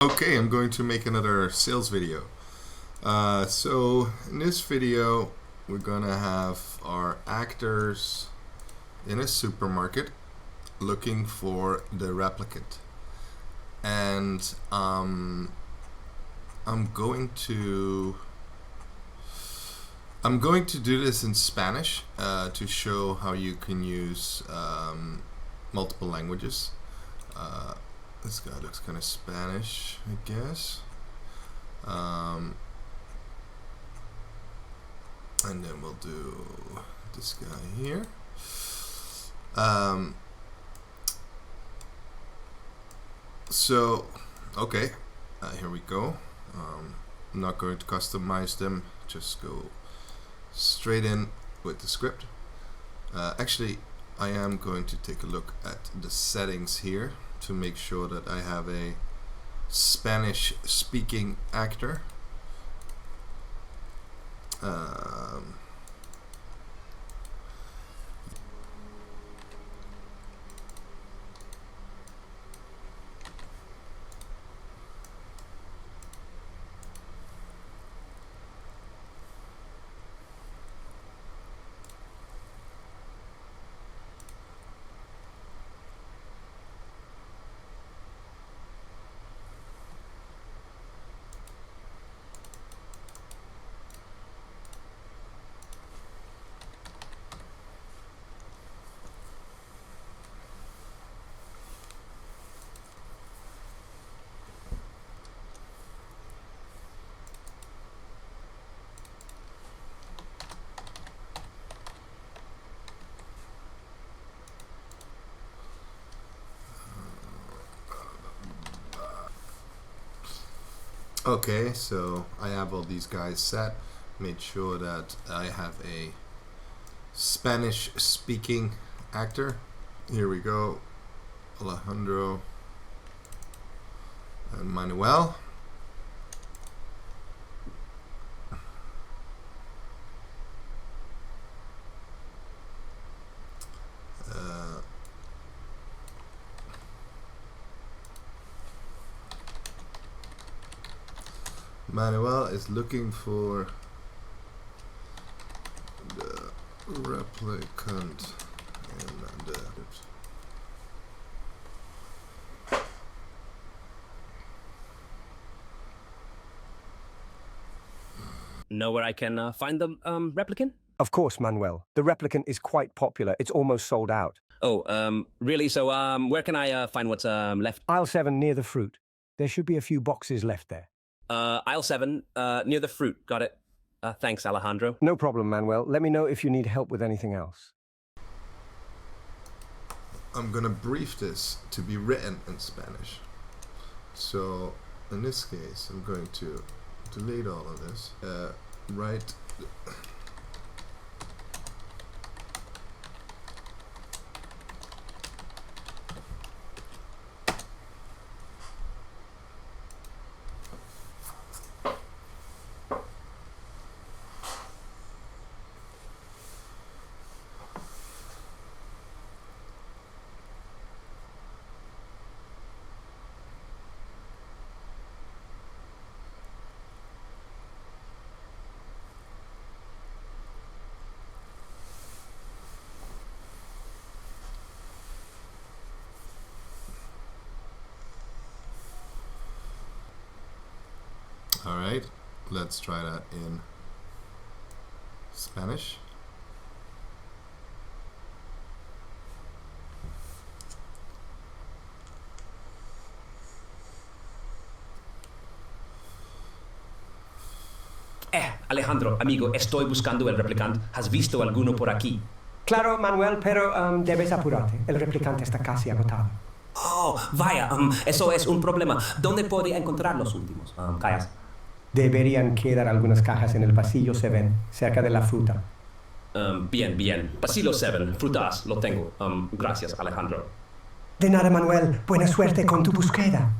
Okay, I'm going to make another sales video. So in this video, we're gonna have our actors in a supermarket looking for the replicant, and I'm going to do this in Spanish to show how you can use multiple languages. This guy looks kind of Spanish, I guess. And then we'll do this guy here. So, okay, here we go. I'm not going to customize them, just go straight in with the script. Actually, I am going to take a look at the settings here to make sure that I have a Spanish speaking actor. Okay, so I have all these guys set. Made sure that I have a Spanish speaking actor. Here we go, Alejandro and Manuel. Manuel is looking for the replicant and the Know where I can find the replicant? Of course, Manuel. The replicant is quite popular. It's almost sold out. Oh, really? So where can I find what's left? Aisle 7 near the fruit. There should be a few boxes left there. Aisle 7, near the fruit. Got it. Thanks, Alejandro. No problem, Manuel. Let me know if you need help with anything else. I'm gonna brief this to be written in Spanish. So in this case, I'm going to delete all of this. Write Alright, let's try that in Spanish. Alejandro, amigo, estoy buscando el replicant. ¿Has visto alguno por aquí? Claro, Manuel, pero debes apurarte. El replicante está casi agotado. Oh, vaya, eso es un problema. ¿Dónde podría encontrar los últimos? Callas. Deberían quedar algunas cajas en el pasillo 7, cerca de la fruta. Bien. Pasillo 7, frutas, lo tengo. Gracias, Alejandro. De nada, Manuel. Buena suerte con tu búsqueda.